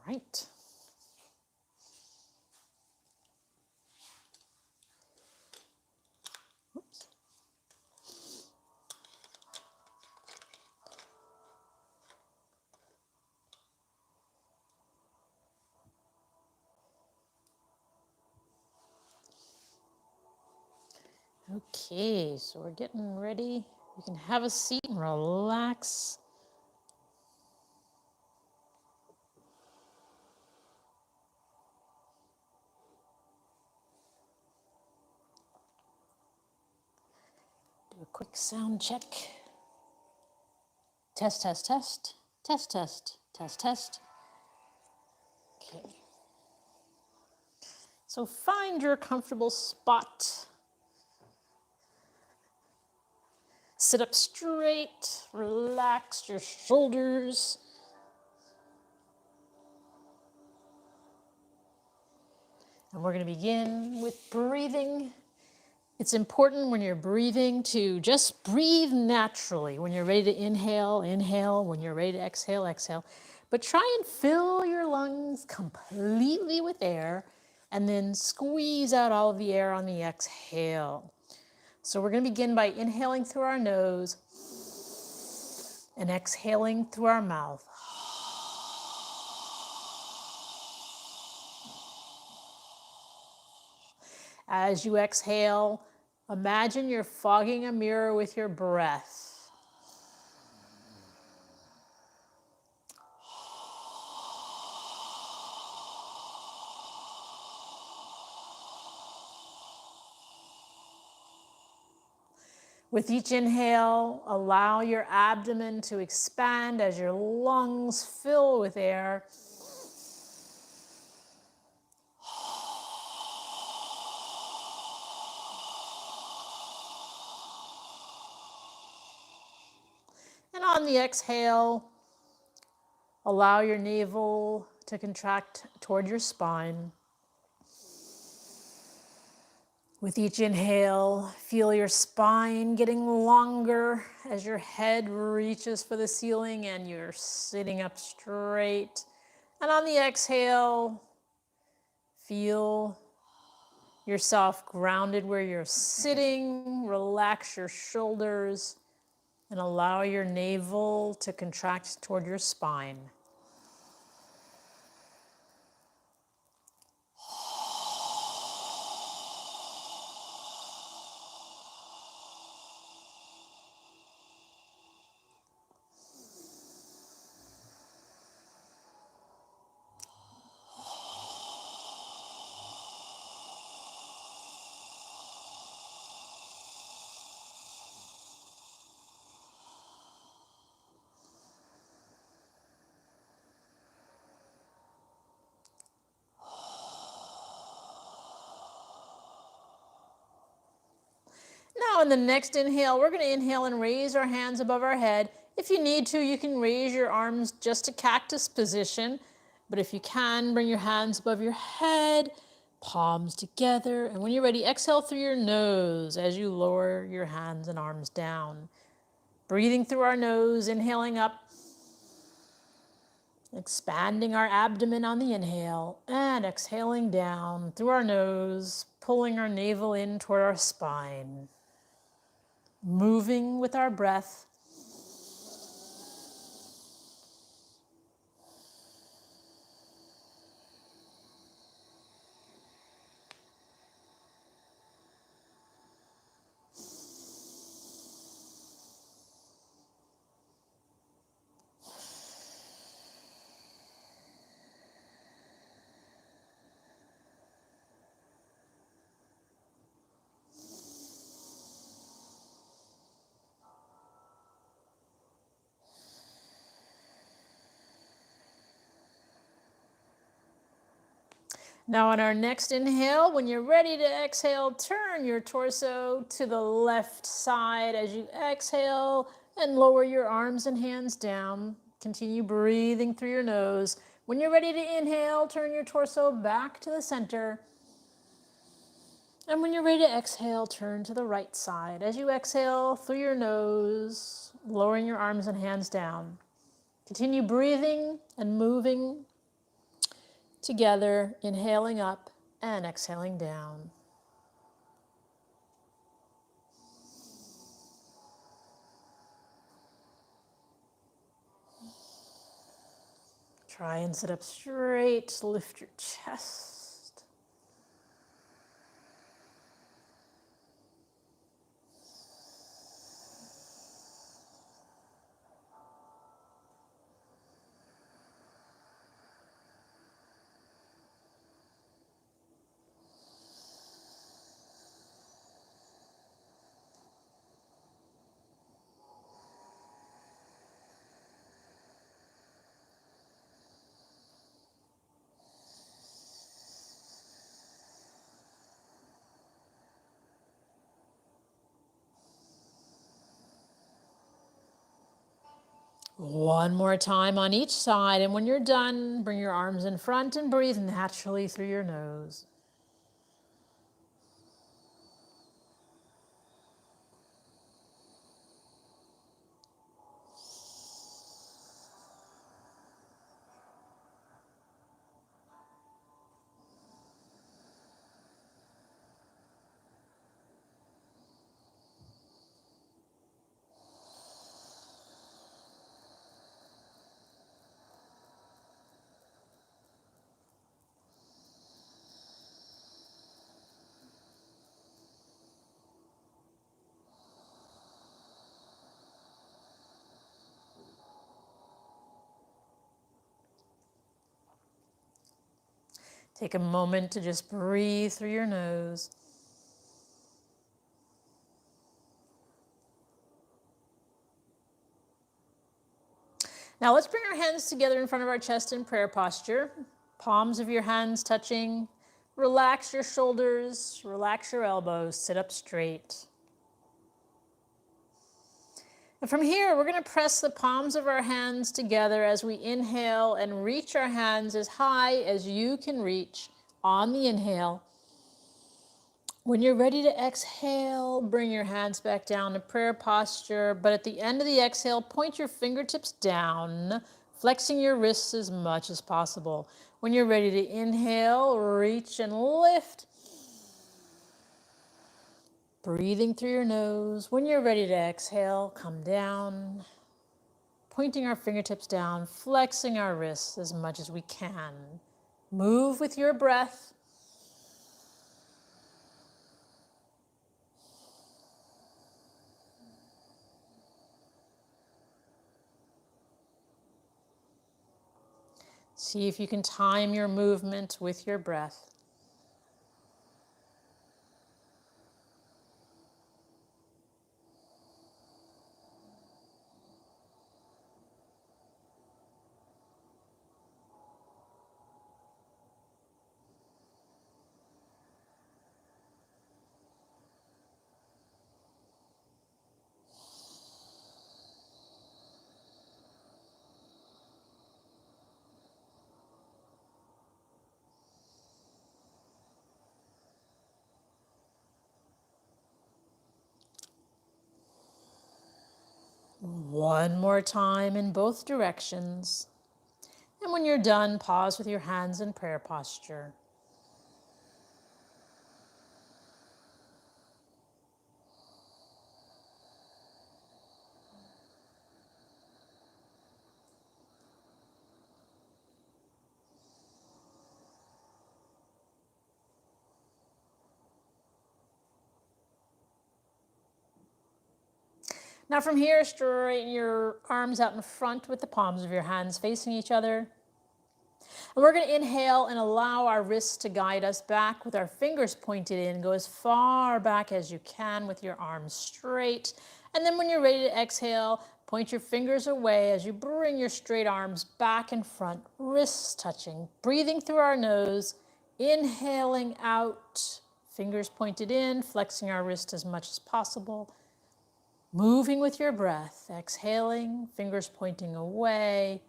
right. Oops. Okay, so we're getting ready. You can have a seat and relax. Do a quick sound check. Test, test, test. Test, test, test, test. Okay. So find your comfortable spot. Sit up straight, relax your shoulders. And we're going to begin with breathing. It's important when you're breathing to just breathe naturally. When you're ready to inhale, inhale. When you're ready to exhale, exhale. But try and fill your lungs completely with air and then squeeze out all of the air on the exhale. So we're going to begin by inhaling through our nose and exhaling through our mouth. As you exhale, imagine you're fogging a mirror with your breath. With each inhale, allow your abdomen to expand as your lungs fill with air. And on the exhale, allow your navel to contract toward your spine. With each inhale, feel your spine getting longer as your head reaches for the ceiling and you're sitting up straight. And on the exhale, feel yourself grounded where you're sitting. Relax your shoulders and allow your navel to contract toward your spine. Now in the next inhale, we're going to inhale and raise our hands above our head. If you need to, you can raise your arms just to cactus position. But if you can, bring your hands above your head, palms together. And when you're ready, exhale through your nose as you lower your hands and arms down. Breathing through our nose, inhaling up, expanding our abdomen on the inhale, and exhaling down through our nose, pulling our navel in toward our spine. Moving with our breath. Now on our next inhale, when you're ready to exhale, turn your torso to the left side as you exhale and lower your arms and hands down. Continue breathing through your nose. When you're ready to inhale, turn your torso back to the center. And when you're ready to exhale, turn to the right side. As you exhale through your nose, lowering your arms and hands down. Continue breathing and moving together, inhaling up and exhaling down. Try and sit up straight, lift your chest. One more time on each side, and when you're done, bring your arms in front and breathe naturally through your nose. Take a moment to just breathe through your nose. Now let's bring our hands together in front of our chest in prayer posture. Palms of your hands touching. Relax your shoulders, relax your elbows, sit up straight. And from here, we're going to press the palms of our hands together as we inhale and reach our hands as high as you can reach on the inhale. When you're ready to exhale, bring your hands back down to prayer posture, but at the end of the exhale, point your fingertips down, flexing your wrists as much as possible. When you're ready to inhale, reach and lift. Breathing through your nose. When you're ready to exhale, come down, pointing our fingertips down, flexing our wrists as much as we can. Move with your breath. See if you can time your movement with your breath. One more time in both directions. And when you're done, pause with your hands in prayer posture. Now from here, straighten your arms out in front with the palms of your hands facing each other. And we're going to inhale and allow our wrists to guide us back with our fingers pointed in. Go as far back as you can with your arms straight. And then when you're ready to exhale, point your fingers away as you bring your straight arms back in front, wrists touching. Breathing through our nose, inhaling out, fingers pointed in, flexing our wrist as much as possible. Moving with your breath, exhaling, fingers pointing away,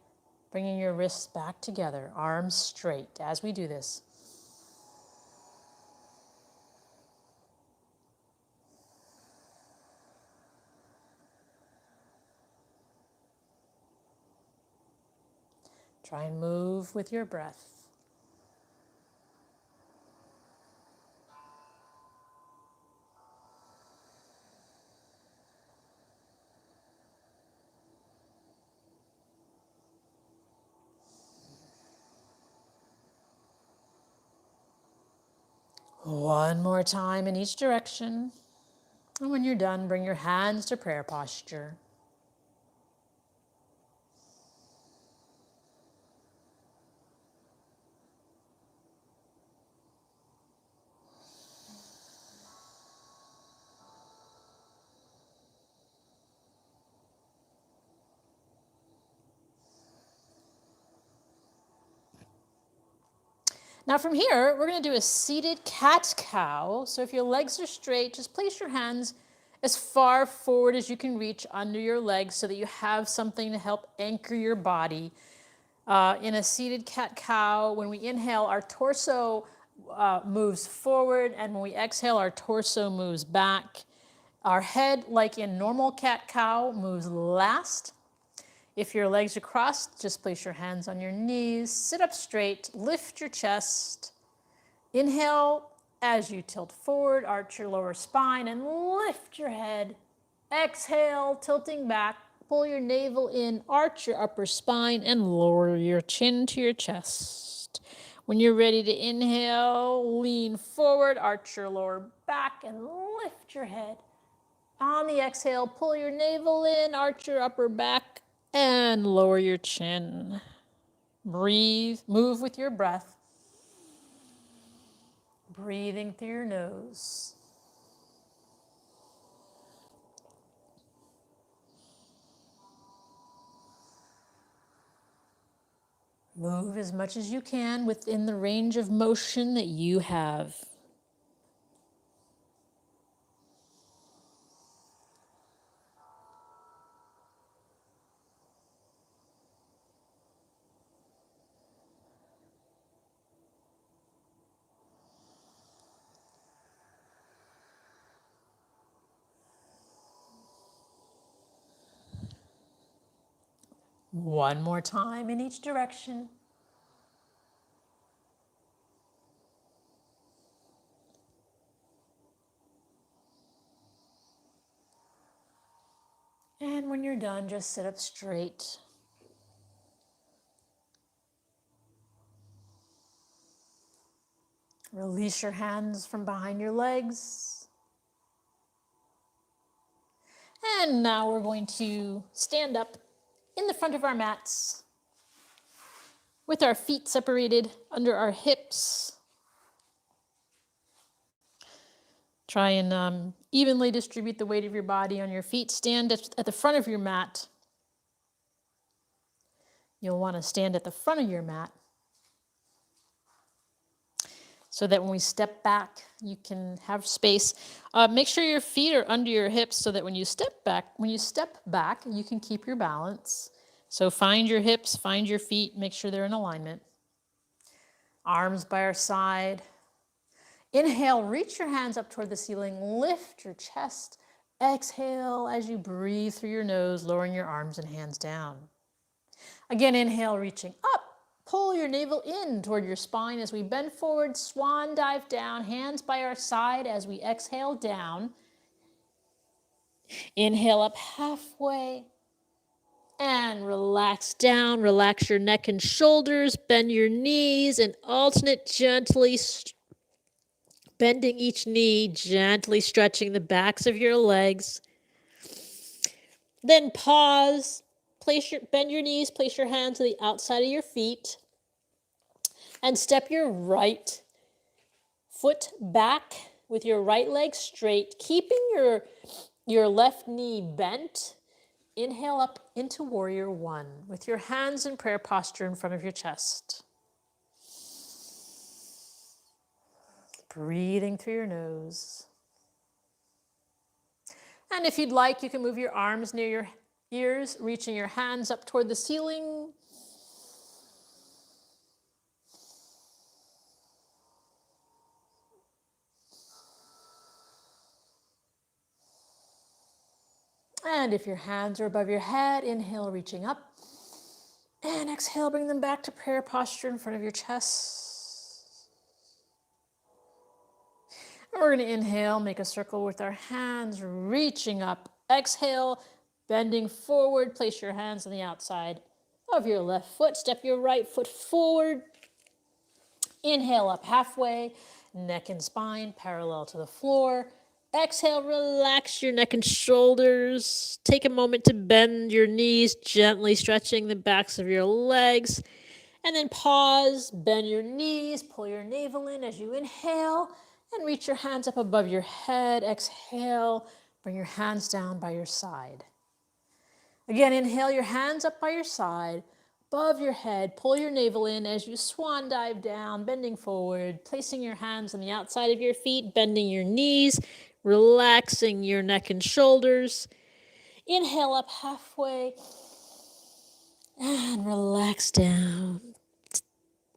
bringing your wrists back together, arms straight as we do this. Try and move with your breath. One more time in each direction. And when you're done, bring your hands to prayer posture. Now from here, we're going to do a seated cat-cow. So if your legs are straight, just place your hands as far forward as you can reach under your legs so that you have something to help anchor your body. In a seated cat-cow, when we inhale, our torso moves forward, and when we exhale, our torso moves back. Our head, like in normal cat-cow, moves last. If your legs are crossed, just place your hands on your knees, sit up straight, lift your chest. Inhale as you tilt forward, arch your lower spine and lift your head. Exhale, tilting back, pull your navel in, arch your upper spine and lower your chin to your chest. When you're ready to inhale, lean forward, arch your lower back and lift your head. On the exhale, pull your navel in, arch your upper back, and lower your chin. Breathe, move with your breath. Breathing through your nose. Move as much as you can within the range of motion that you have. One more time in each direction. And when you're done, just sit up straight. Release your hands from behind your legs. And now we're going to stand up in the front of our mats with our feet separated under our hips. Try and evenly distribute the weight of your body on your feet. Stand at the front of your mat. You'll want to stand at the front of your mat so that when we step back, you can have space. Make sure your feet are under your hips so that when you step back, you can keep your balance. So find your hips, find your feet, make sure they're in alignment. Arms by our side. Inhale, reach your hands up toward the ceiling, lift your chest. Exhale as you breathe through your nose, lowering your arms and hands down. Again, inhale, reaching up. Pull your navel in toward your spine as we bend forward, swan dive down, hands by our side as we exhale down. Inhale up halfway and relax down. Relax your neck and shoulders, bend your knees and alternate gently bending each knee, gently stretching the backs of your legs. Then pause, bend your knees, place your hands to the outside of your feet, and step your right foot back with your right leg straight, keeping your left knee bent. Inhale up into Warrior One with your hands in prayer posture in front of your chest. Breathing through your nose. And if you'd like, you can move your arms near your ears, reaching your hands up toward the ceiling. And if your hands are above your head, inhale, reaching up. And exhale, bring them back to prayer posture in front of your chest. And we're going to inhale, make a circle with our hands, reaching up. Exhale, bending forward, place your hands on the outside of your left foot. Step your right foot forward. Inhale up halfway. neck and spine parallel to the floor. Exhale, relax your neck and shoulders. Take a moment to bend your knees, gently stretching the backs of your legs. And then pause, bend your knees, pull your navel in as you inhale, and reach your hands up above your head. Exhale, bring your hands down by your side. Again, inhale your hands up by your side, above your head. Pull your navel in as you swan dive down, bending forward, placing your hands on the outside of your feet, bending your knees, relaxing your neck and shoulders. Inhale up halfway and relax down.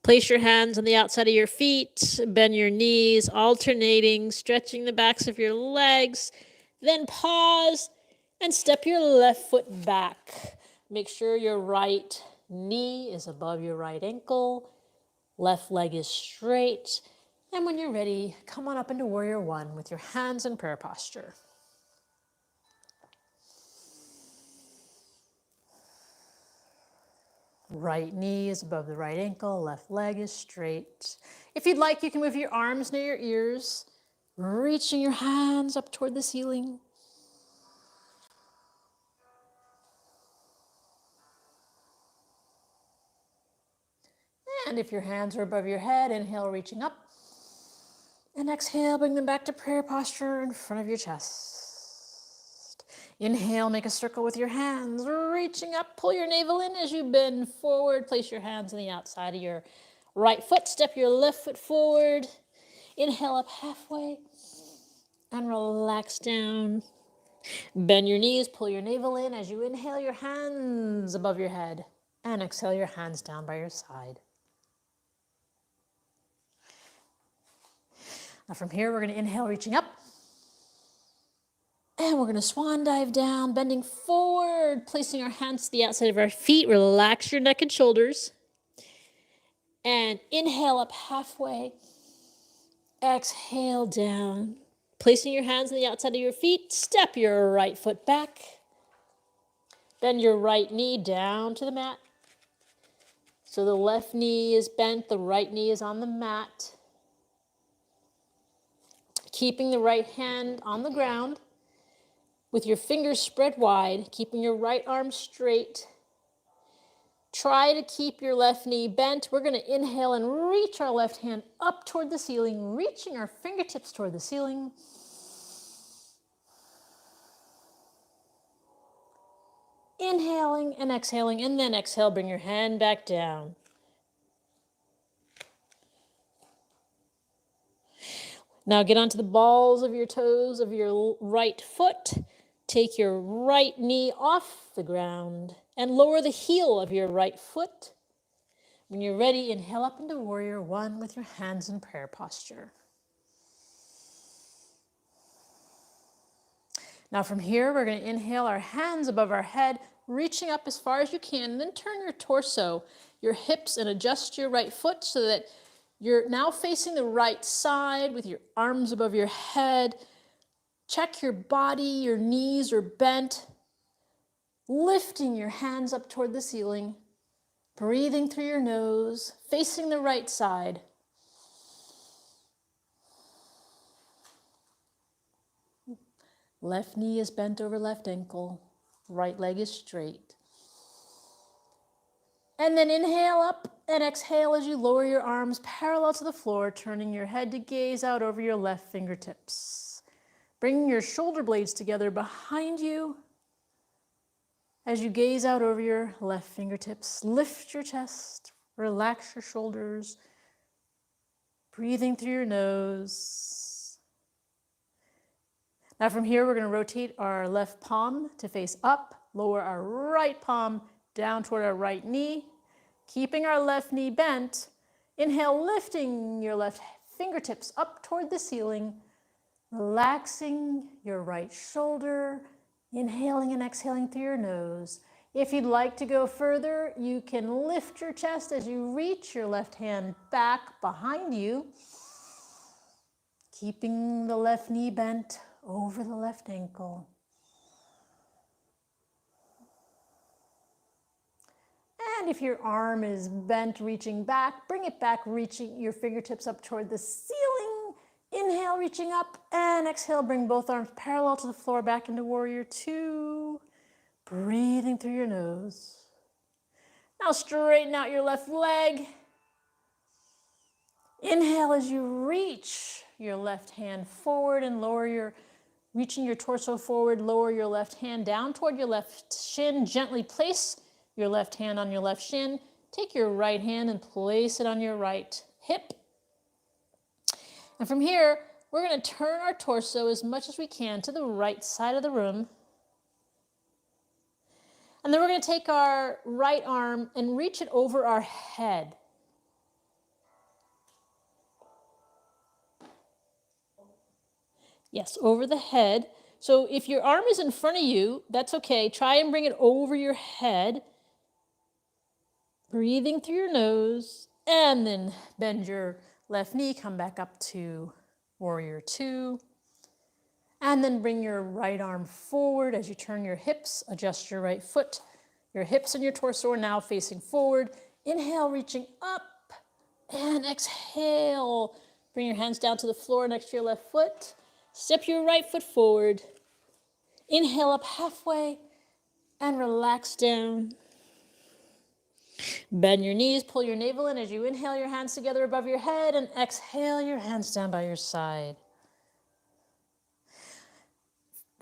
Place your hands on the outside of your feet, bend your knees, alternating, stretching the backs of your legs. Then pause and step your left foot back. Make sure your right knee is above your right ankle. Left leg is straight. And when you're ready, come on up into Warrior One with your hands in prayer posture. Right knee is above the right ankle, left leg is straight. If you'd like, you can move your arms near your ears, reaching your hands up toward the ceiling. And if your hands are above your head, inhale, reaching up. And exhale, bring them back to prayer posture in front of your chest. Inhale, make a circle with your hands, reaching up, pull your navel in as you bend forward. Place your hands on the outside of your right foot, step your left foot forward. Inhale up halfway and relax down. Bend your knees, pull your navel in as you inhale your hands above your head and exhale your hands down by your side. Now from here, we're going to inhale, reaching up. And we're going to swan dive down, bending forward, placing our hands to the outside of our feet. Relax your neck and shoulders. And inhale up halfway. Exhale down. Placing your hands on the outside of your feet, step your right foot back. Bend your right knee down to the mat. So the left knee is bent, the right knee is on the mat. Keeping the right hand on the ground with your fingers spread wide, keeping your right arm straight. Try to keep your left knee bent. We're going to inhale and reach our left hand up toward the ceiling, reaching our fingertips toward the ceiling. Inhaling and exhaling, and then exhale, bring your hand back down. Now get onto the balls of your toes of your right foot. Take your right knee off the ground and lower the heel of your right foot. When you're ready, inhale up into Warrior One with your hands in prayer posture. Now from here, we're going to inhale our hands above our head, reaching up as far as you can, and then turn your torso, your hips, and adjust your right foot so that you're now facing the right side with your arms above your head. Check your body, your knees are bent. Lifting your hands up toward the ceiling. Breathing through your nose, facing the right side. Left knee is bent over left ankle. Right leg is straight. And then inhale up and exhale as you lower your arms parallel to the floor, turning your head to gaze out over your left fingertips. Bringing your shoulder blades together behind you as you gaze out over your left fingertips. Lift your chest, relax your shoulders, breathing through your nose. Now from here, we're going to rotate our left palm to face up, lower our right palm down toward our right knee, keeping our left knee bent. Inhale, lifting your left fingertips up toward the ceiling, relaxing your right shoulder, inhaling and exhaling through your nose. If you'd like to go further, you can lift your chest as you reach your left hand back behind you, keeping the left knee bent over the left ankle. And if your arm is bent, reaching back, bring it back, reaching your fingertips up toward the ceiling. Inhale, reaching up, and exhale, bring both arms parallel to the floor, back into warrior two. Breathing through your nose. Now straighten out your left leg. Inhale as you reach your left hand forward and reaching your torso forward, lower your left hand down toward your left shin. Gently place your left hand on your left shin. Take your right hand and place it on your right hip. And from here, we're going to turn our torso as much as we can to the right side of the room. And then we're going to take our right arm and reach it over our head. Yes, over the head. So if your arm is in front of you, that's okay. Try and bring it over your head. Breathing through your nose. And then bend your left knee, come back up to warrior two. And then bring your right arm forward as you turn your hips, adjust your right foot. Your hips and your torso are now facing forward. Inhale, reaching up, and exhale. Bring your hands down to the floor next to your left foot. Step your right foot forward. Inhale up halfway, and relax down. Bend your knees, pull your navel in as you inhale your hands together above your head, and exhale your hands down by your side.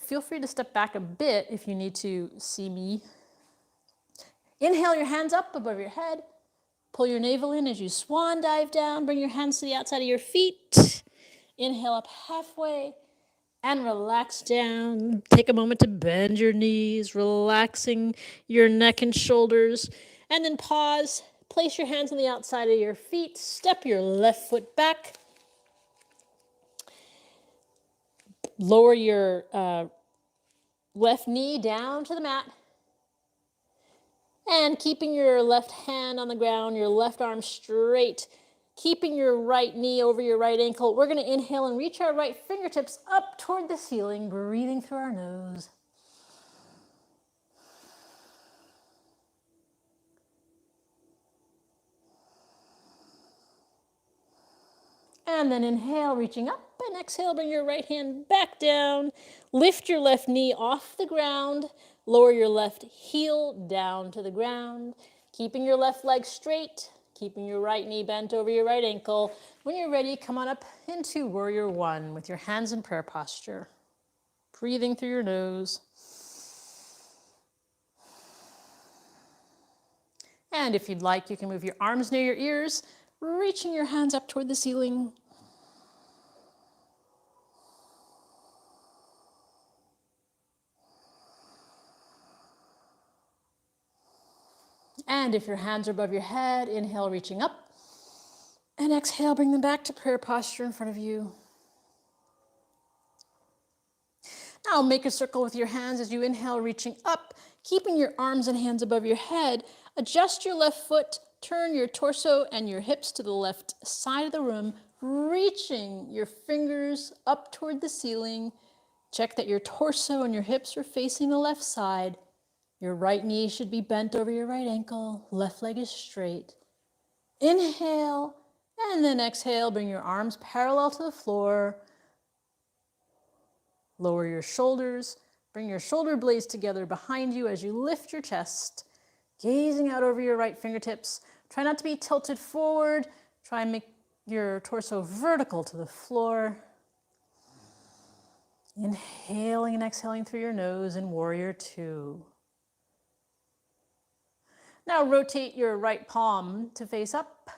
Feel free to step back a bit if you need to see me. Inhale your hands up above your head. Pull your navel in as you swan dive down. Bring your hands to the outside of your feet. Inhale up halfway and relax down. Take a moment to bend your knees, relaxing your neck and shoulders. And then pause. Place your hands on the outside of your feet. Step your left foot back. Lower your left knee down to the mat. And keeping your left hand on the ground, your left arm straight, keeping your right knee over your right ankle, we're going to inhale and reach our right fingertips up toward the ceiling, breathing through our nose. And then inhale, reaching up, and exhale, bring your right hand back down. Lift your left knee off the ground. Lower your left heel down to the ground. Keeping your left leg straight. Keeping your right knee bent over your right ankle. When you're ready, come on up into warrior one with your hands in prayer posture. Breathing through your nose. And if you'd like, you can move your arms near your ears, reaching your hands up toward the ceiling. And if your hands are above your head, inhale, reaching up. And exhale, bring them back to prayer posture in front of you. Now make a circle with your hands as you inhale, reaching up, keeping your arms and hands above your head. Adjust your left foot, turn your torso and your hips to the left side of the room, reaching your fingers up toward the ceiling. Check that your torso and your hips are facing the left side. Your right knee should be bent over your right ankle. Left leg is straight. Inhale, and then exhale. Bring your arms parallel to the floor. Lower your shoulders. Bring your shoulder blades together behind you as you lift your chest, gazing out over your right fingertips. Try not to be tilted forward. Try and make your torso vertical to the floor. Inhaling and exhaling through your nose in warrior two. Now rotate your right palm to face up.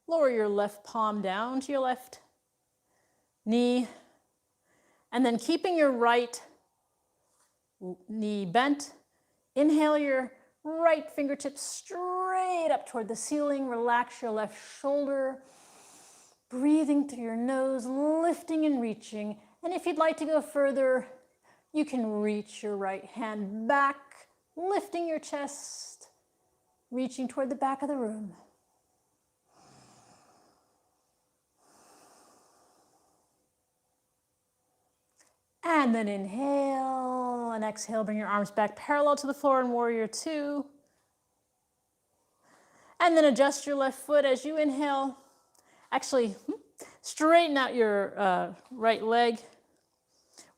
Lower your left palm down to your left knee. And then keeping your right knee bent, inhale your right fingertips straight up toward the ceiling. Relax your left shoulder. Breathing through your nose, lifting and reaching. And if you'd like to go further, you can reach your right hand back, lifting your chest, reaching toward the back of the room. And then inhale and exhale. Bring your arms back parallel to the floor in warrior two. And then adjust your left foot as you inhale. Actually, Straighten out your right leg.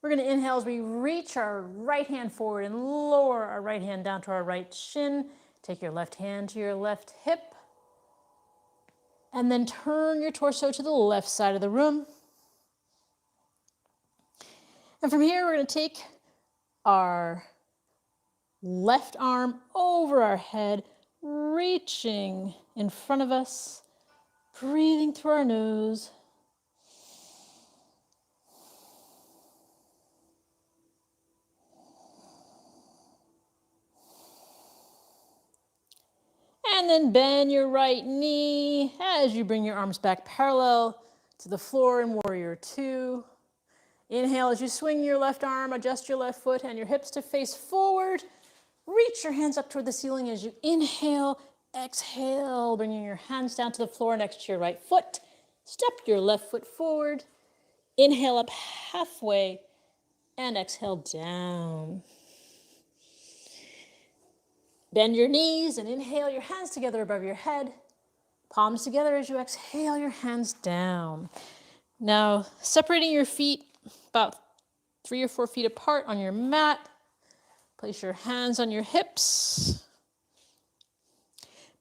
We're going to inhale as we reach our right hand forward and lower our right hand down to our right shin. Take your left hand to your left hip. And then turn your torso to the left side of the room. And from here, we're going to take our left arm over our head, reaching in front of us, breathing through our nose. And then bend your right knee as you bring your arms back parallel to the floor in Warrior Two. Inhale as you swing your left arm, adjust your left foot and your hips to face forward. Reach your hands up toward the ceiling as you inhale, exhale, bringing your hands down to the floor next to your right foot. Step your left foot forward. Inhale up halfway and exhale down. Bend your knees and inhale your hands together above your head. Palms together as you exhale your hands down. Now, separating your feet about 3 or 4 feet apart on your mat. Place your hands on your hips.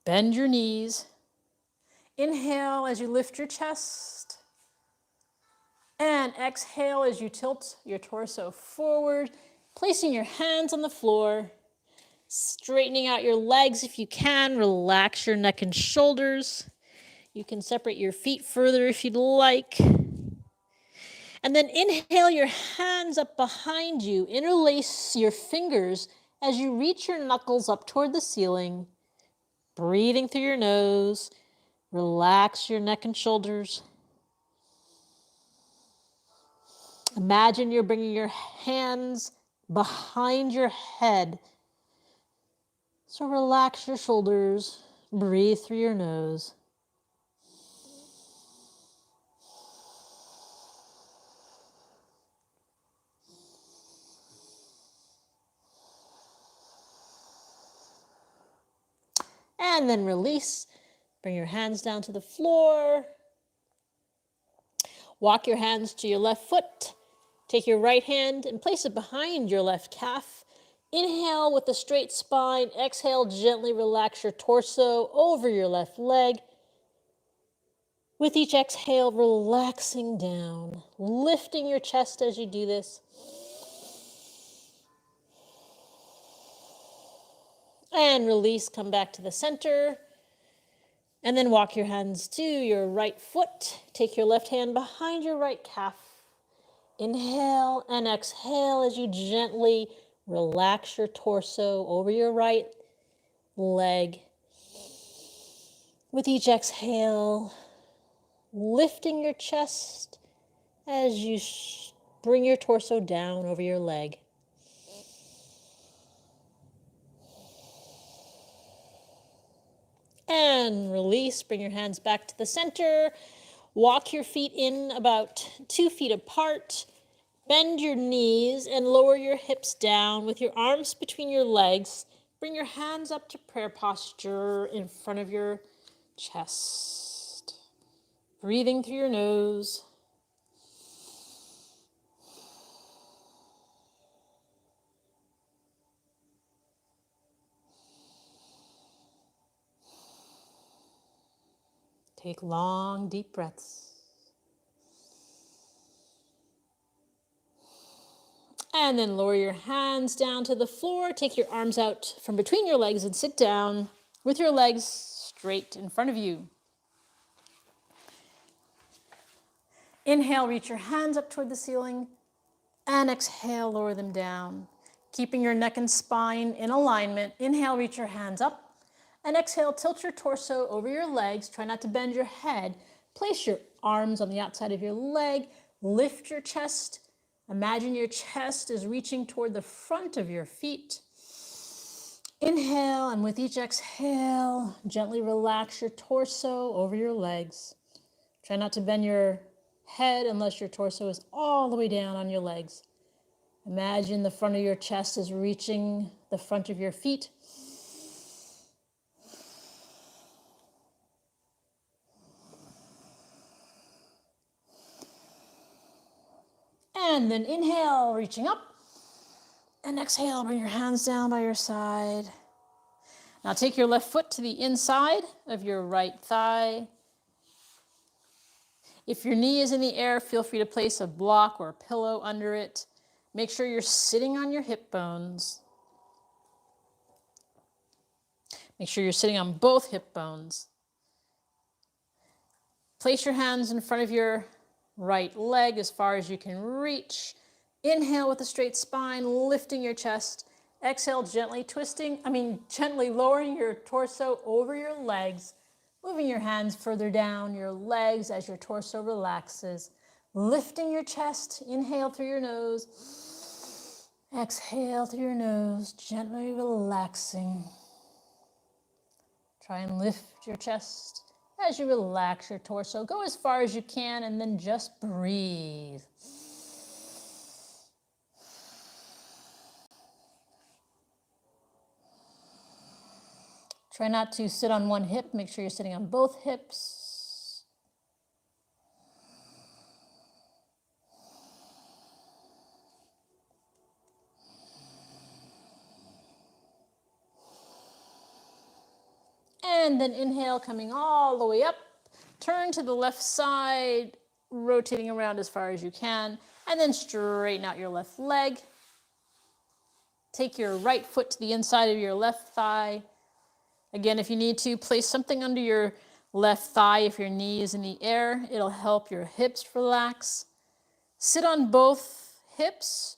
Bend your knees. Inhale as you lift your chest. And exhale as you tilt your torso forward, placing your hands on the floor. Straightening out your legs if you can. Relax your neck and shoulders. You can separate your feet further if you'd like. And then inhale your hands up behind you. Interlace your fingers as you reach your knuckles up toward the ceiling. Breathing through your nose. Relax your neck and shoulders. Imagine you're bringing your hands behind your head. So relax your shoulders, breathe through your nose. And then release. Bring your hands down to the floor. Walk your hands to your left foot. Take your right hand and place it behind your left calf. Inhale with a straight spine. Exhale, gently relax your torso over your left leg. With each exhale, relaxing down, lifting your chest as you do this. And release, come back to the center. And then walk your hands to your right foot. Take your left hand behind your right calf. Inhale and exhale as you gently relax your torso over your right leg. With each exhale, lifting your chest as you bring your torso down over your leg. And release, bring your hands back to the center. Walk your feet in about 2 feet apart. Bend your knees and lower your hips down with your arms between your legs. Bring your hands up to prayer posture in front of your chest. Breathing through your nose. Take long, deep breaths. And then lower your hands down to the floor. Take your arms out from between your legs and sit down with your legs straight in front of you. Inhale, reach your hands up toward the ceiling. And exhale, lower them down. Keeping your neck and spine in alignment. Inhale, reach your hands up. And exhale, tilt your torso over your legs. Try not to bend your head. Place your arms on the outside of your leg. Lift your chest. Imagine your chest is reaching toward the front of your feet. Inhale, and with each exhale, gently relax your torso over your legs. Try not to bend your head unless your torso is all the way down on your legs. Imagine the front of your chest is reaching the front of your feet. And then inhale, reaching up. And exhale, bring your hands down by your side. Now take your left foot to the inside of your right thigh. If your knee is in the air, feel free to place a block or a pillow under it. Make sure you're sitting on your hip bones. Make sure you're sitting on both hip bones. Place your hands in front of your right leg as far as you can reach. Inhale with a straight spine, lifting your chest. Exhale, gently gently lowering your torso over your legs, moving your hands further down your legs as your torso relaxes. Lifting your chest, inhale through your nose. Exhale through your nose, gently relaxing. Try and lift your chest as you relax your torso. Go as far as you can and then just breathe. Try not to sit on one hip. Make sure you're sitting on both hips. And then inhale, coming all the way up. Turn to the left side, rotating around as far as you can. And then straighten out your left leg. Take your right foot to the inside of your left thigh. Again, if you need to, place something under your left thigh if your knee is in the air. It'll help your hips relax. Sit on both hips.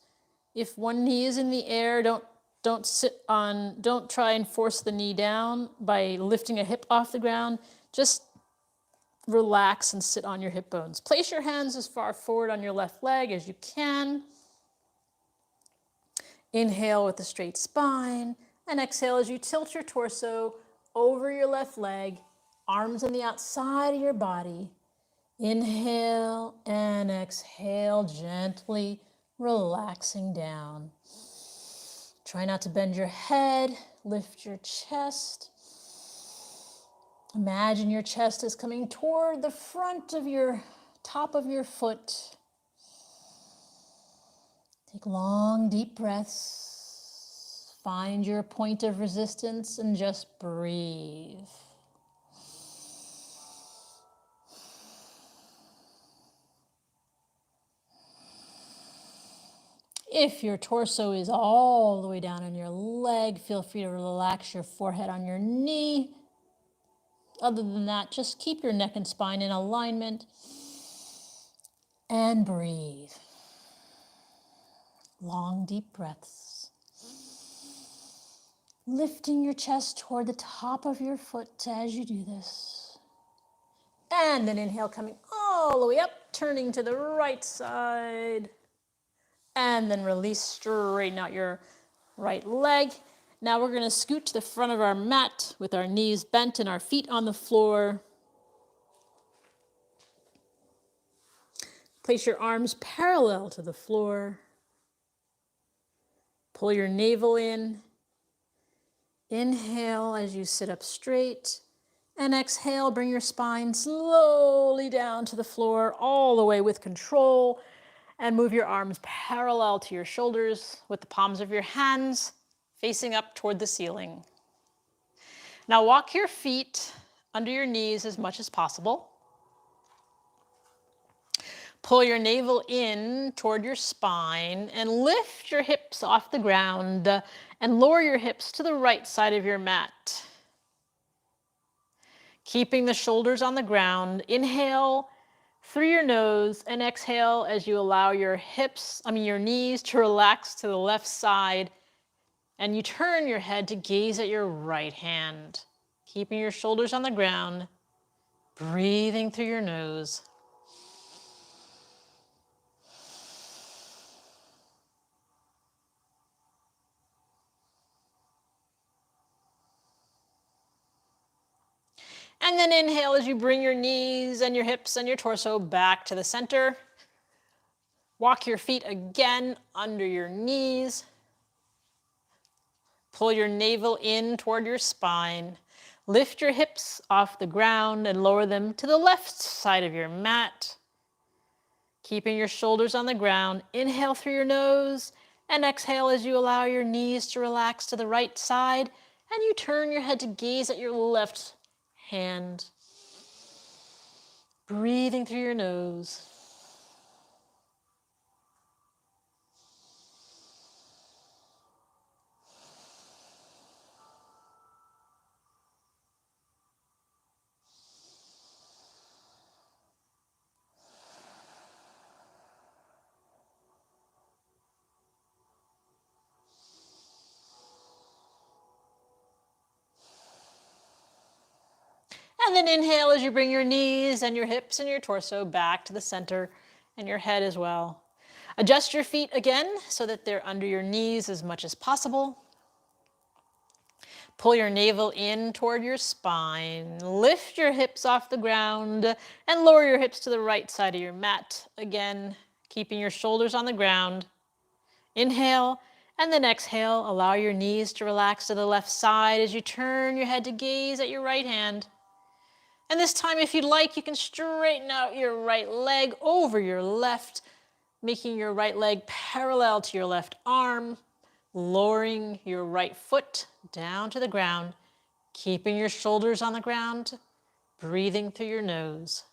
If one knee is in the air, don't try and force the knee down by lifting a hip off the ground. Just relax and sit on your hip bones. Place your hands as far forward on your left leg as you can. Inhale with a straight spine, and exhale as you tilt your torso over your left leg, arms on the outside of your body. Inhale and exhale, gently relaxing down. Try not to bend your head, lift your chest. Imagine your chest is coming toward the front of your top of your foot. Take long, deep breaths. Find your point of resistance and just breathe. If your torso is all the way down on your leg, feel free to relax your forehead on your knee. Other than that, just keep your neck and spine in alignment and breathe. Long, deep breaths. Lifting your chest toward the top of your foot as you do this. And then inhale, coming all the way up, turning to the right side. And then release, straighten out your right leg. Now we're going to scoot to the front of our mat with our knees bent and our feet on the floor. Place your arms parallel to the floor. Pull your navel in. Inhale as you sit up straight. And exhale, bring your spine slowly down to the floor, all the way with control. And move your arms parallel to your shoulders with the palms of your hands facing up toward the ceiling. Now walk your feet under your knees as much as possible. Pull your navel in toward your spine and lift your hips off the ground and lower your hips to the right side of your mat. Keeping the shoulders on the ground, inhale through your nose and exhale as you allow your knees to relax to the left side, and you turn your head to gaze at your right hand. Keeping your shoulders on the ground, breathing through your nose. And then inhale as you bring your knees and your hips and your torso back to the center. Walk your feet again under your knees. Pull your navel in toward your spine. Lift your hips off the ground and lower them to the left side of your mat. keeping your shoulders on the ground. Inhale through your nose and exhale as you allow your knees to relax to the right side and you turn your head to gaze at your left hand. Breathing through your nose. And then inhale as you bring your knees and your hips and your torso back to the center and your head as well. Adjust your feet again so that they're under your knees as much as possible. Pull your navel in toward your spine. Lift your hips off the ground and lower your hips to the right side of your mat. Again, keeping your shoulders on the ground. Inhale and then exhale. Allow your knees to relax to the left side as you turn your head to gaze at your right hand. And this time, if you'd like, you can straighten out your right leg over your left, making your right leg parallel to your left arm, lowering your right foot down to the ground, keeping your shoulders on the ground, breathing through your nose.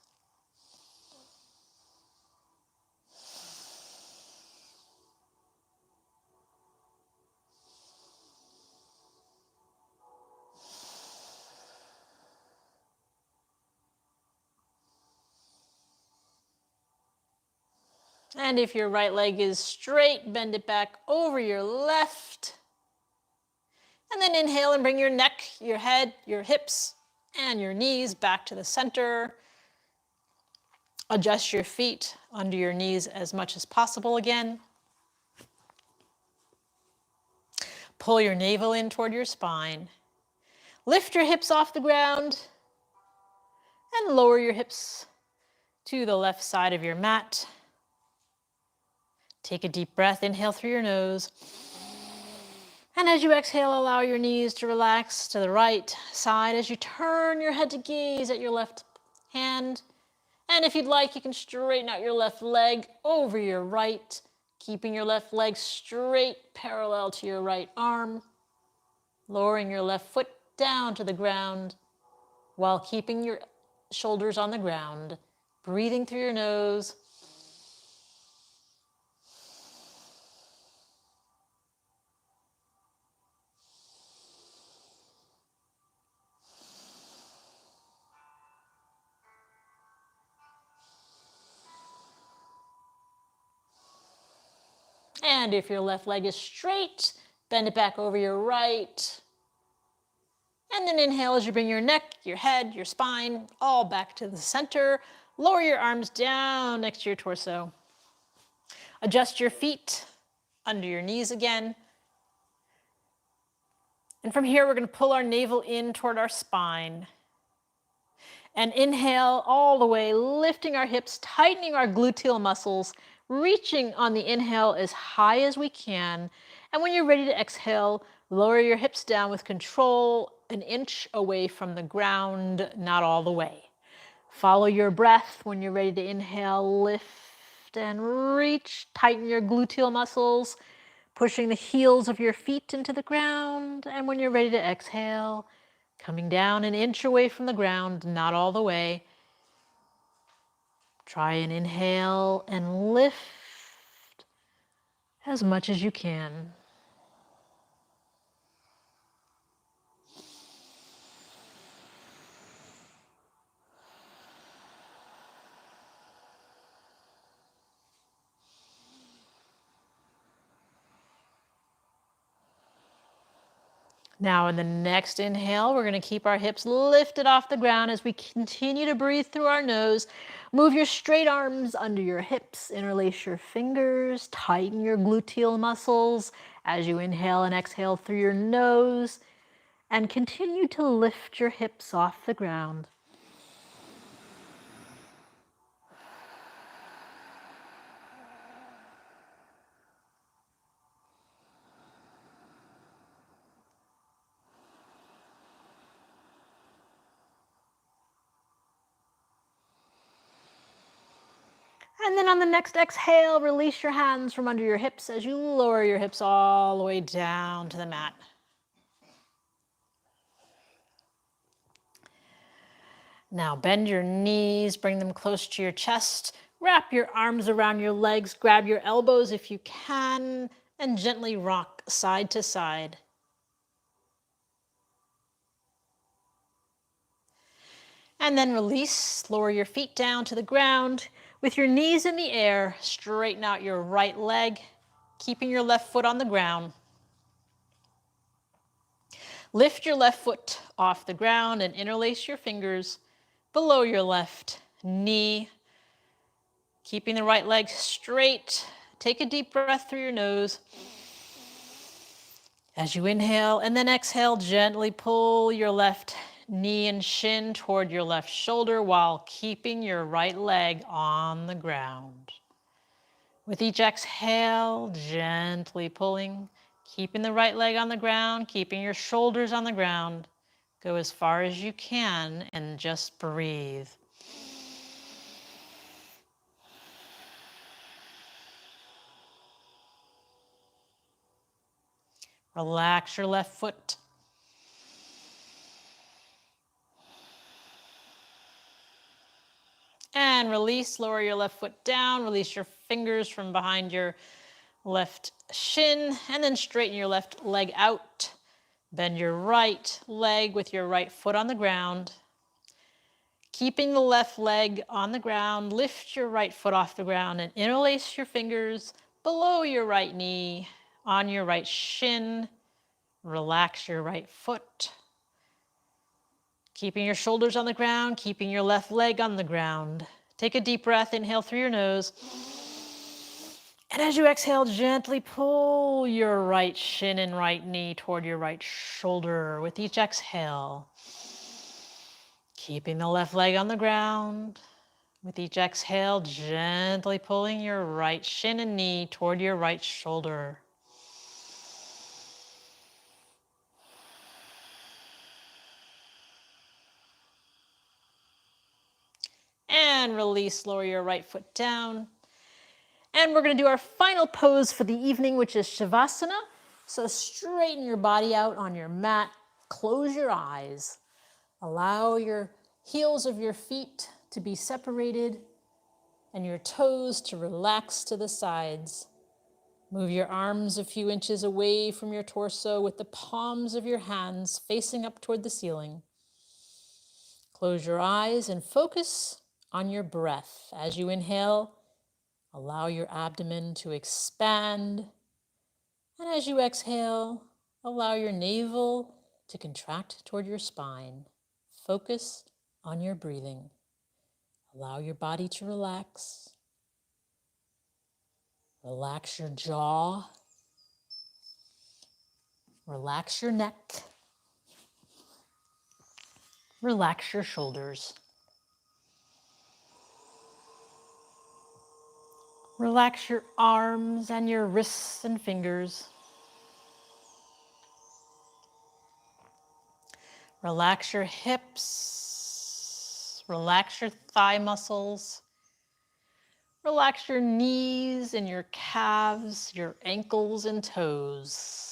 And if your right leg is straight, bend it back over your left. And then inhale and bring your neck, your head, your hips, and your knees back to the center. Adjust your feet under your knees as much as possible again. Pull your navel in toward your spine. Lift your hips off the ground and lower your hips to the left side of your mat. Take a deep breath, inhale through your nose. And as you exhale, allow your knees to relax to the right side as you turn your head to gaze at your left hand. And if you'd like, you can straighten out your left leg over your right, keeping your left leg straight parallel to your right arm, lowering your left foot down to the ground while keeping your shoulders on the ground, breathing through your nose. And if your left leg is straight, bend it back over your right. And then inhale as you bring your neck, your head, your spine, all back to the center. Lower your arms down next to your torso. Adjust your feet under your knees again. And from here, we're going to pull our navel in toward our spine. And inhale all the way, lifting our hips, tightening our gluteal muscles, reaching on the inhale as high as we can. And when you're ready to exhale, lower your hips down with control, an inch away from the ground, not all the way. Follow your breath. When you're ready to inhale, lift and reach, tighten your gluteal muscles, pushing the heels of your feet into the ground. And when you're ready to exhale, coming down an inch away from the ground, not all the way. Try and inhale and lift as much as you can. Now in the next inhale, we're going to keep our hips lifted off the ground as we continue to breathe through our nose. Move your straight arms under your hips, interlace your fingers, tighten your gluteal muscles as you inhale and exhale through your nose, and continue to lift your hips off the ground. And then on the next exhale, release your hands from under your hips as you lower your hips all the way down to the mat. Now bend your knees, bring them close to your chest. Wrap your arms around your legs, grab your elbows if you can, and gently rock side to side. And then release, lower your feet down to the ground. With your knees in the air, straighten out your right leg, keeping your left foot on the ground. Lift your left foot off the ground and interlace your fingers below your left knee. Keeping the right leg straight. Take a deep breath through your nose. As you inhale and then exhale, gently pull your left knee and shin toward your left shoulder while keeping your right leg on the ground. With each exhale, gently pulling, keeping the right leg on the ground, keeping your shoulders on the ground. Go as far as you can and just breathe. Relax your left foot. And release, lower your left foot down, release your fingers from behind your left shin, and then straighten your left leg out. Bend your right leg with your right foot on the ground. Keeping the left leg on the ground, lift your right foot off the ground and interlace your fingers below your right knee, on your right shin. Relax your right foot. Keeping your shoulders on the ground, keeping your left leg on the ground. Take a deep breath, inhale through your nose. And as you exhale, gently pull your right shin and right knee toward your right shoulder with each exhale. Keeping the left leg on the ground. With each exhale, gently pulling your right shin and knee toward your right shoulder. And release, lower your right foot down. And we're going to do our final pose for the evening, which is Shavasana. So straighten your body out on your mat. Close your eyes. Allow your heels of your feet to be separated and your toes to relax to the sides. Move your arms a few inches away from your torso with the palms of your hands facing up toward the ceiling. Close your eyes and focus on your breath. As you inhale, allow your abdomen to expand. And as you exhale, allow your navel to contract toward your spine. Focus on your breathing. Allow your body to relax. Relax your jaw. Relax your neck. Relax your shoulders. Relax your arms and your wrists and fingers. Relax your hips. Relax your thigh muscles. Relax your knees and your calves, your ankles and toes.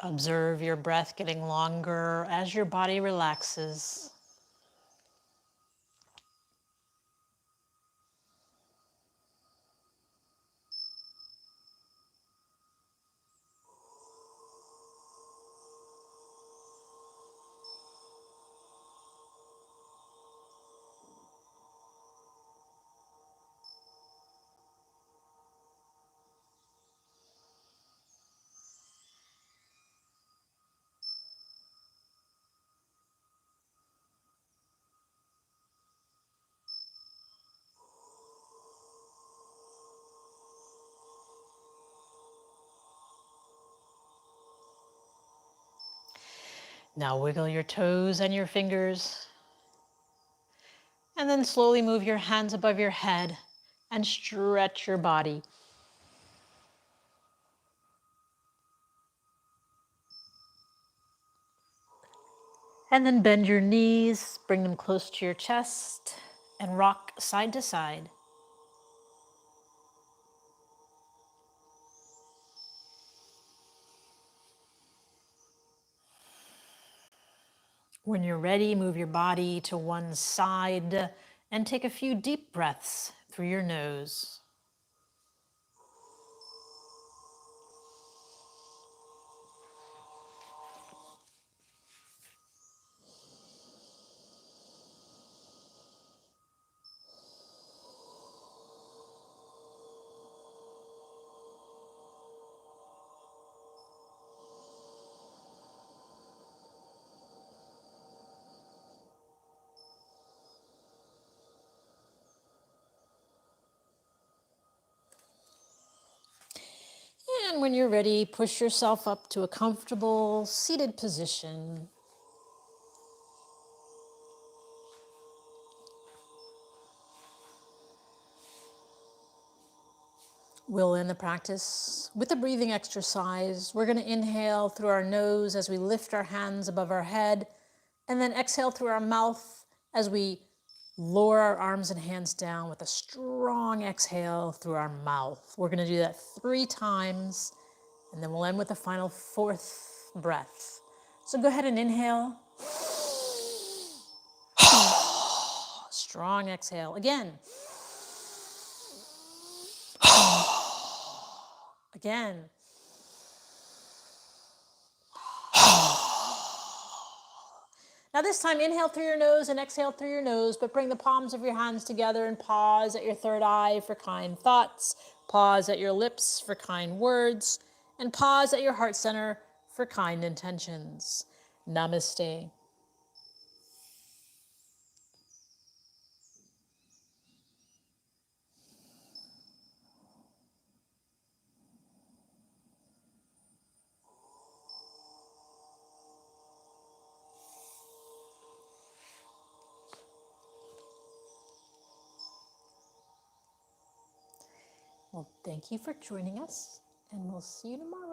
Observe your breath getting longer as your body relaxes. Now wiggle your toes and your fingers, and then slowly move your hands above your head and stretch your body. And then bend your knees, bring them close to your chest, and rock side to side. When you're ready, move your body to one side and take a few deep breaths through your nose. And when you're ready, push yourself up to a comfortable seated position. We'll end the practice with a breathing exercise. We're going to inhale through our nose as we lift our hands above our head, and then exhale through our mouth as we lower our arms and hands down with a strong exhale through our mouth. We're going to do that 3 times, and then we'll end with a final 4th breath. So go ahead and inhale. Strong exhale. Again. Again. Now this time, inhale through your nose and exhale through your nose, but bring the palms of your hands together and pause at your third eye for kind thoughts, pause at your lips for kind words, and pause at your heart center for kind intentions. Namaste. Well, thank you for joining us, and we'll see you tomorrow.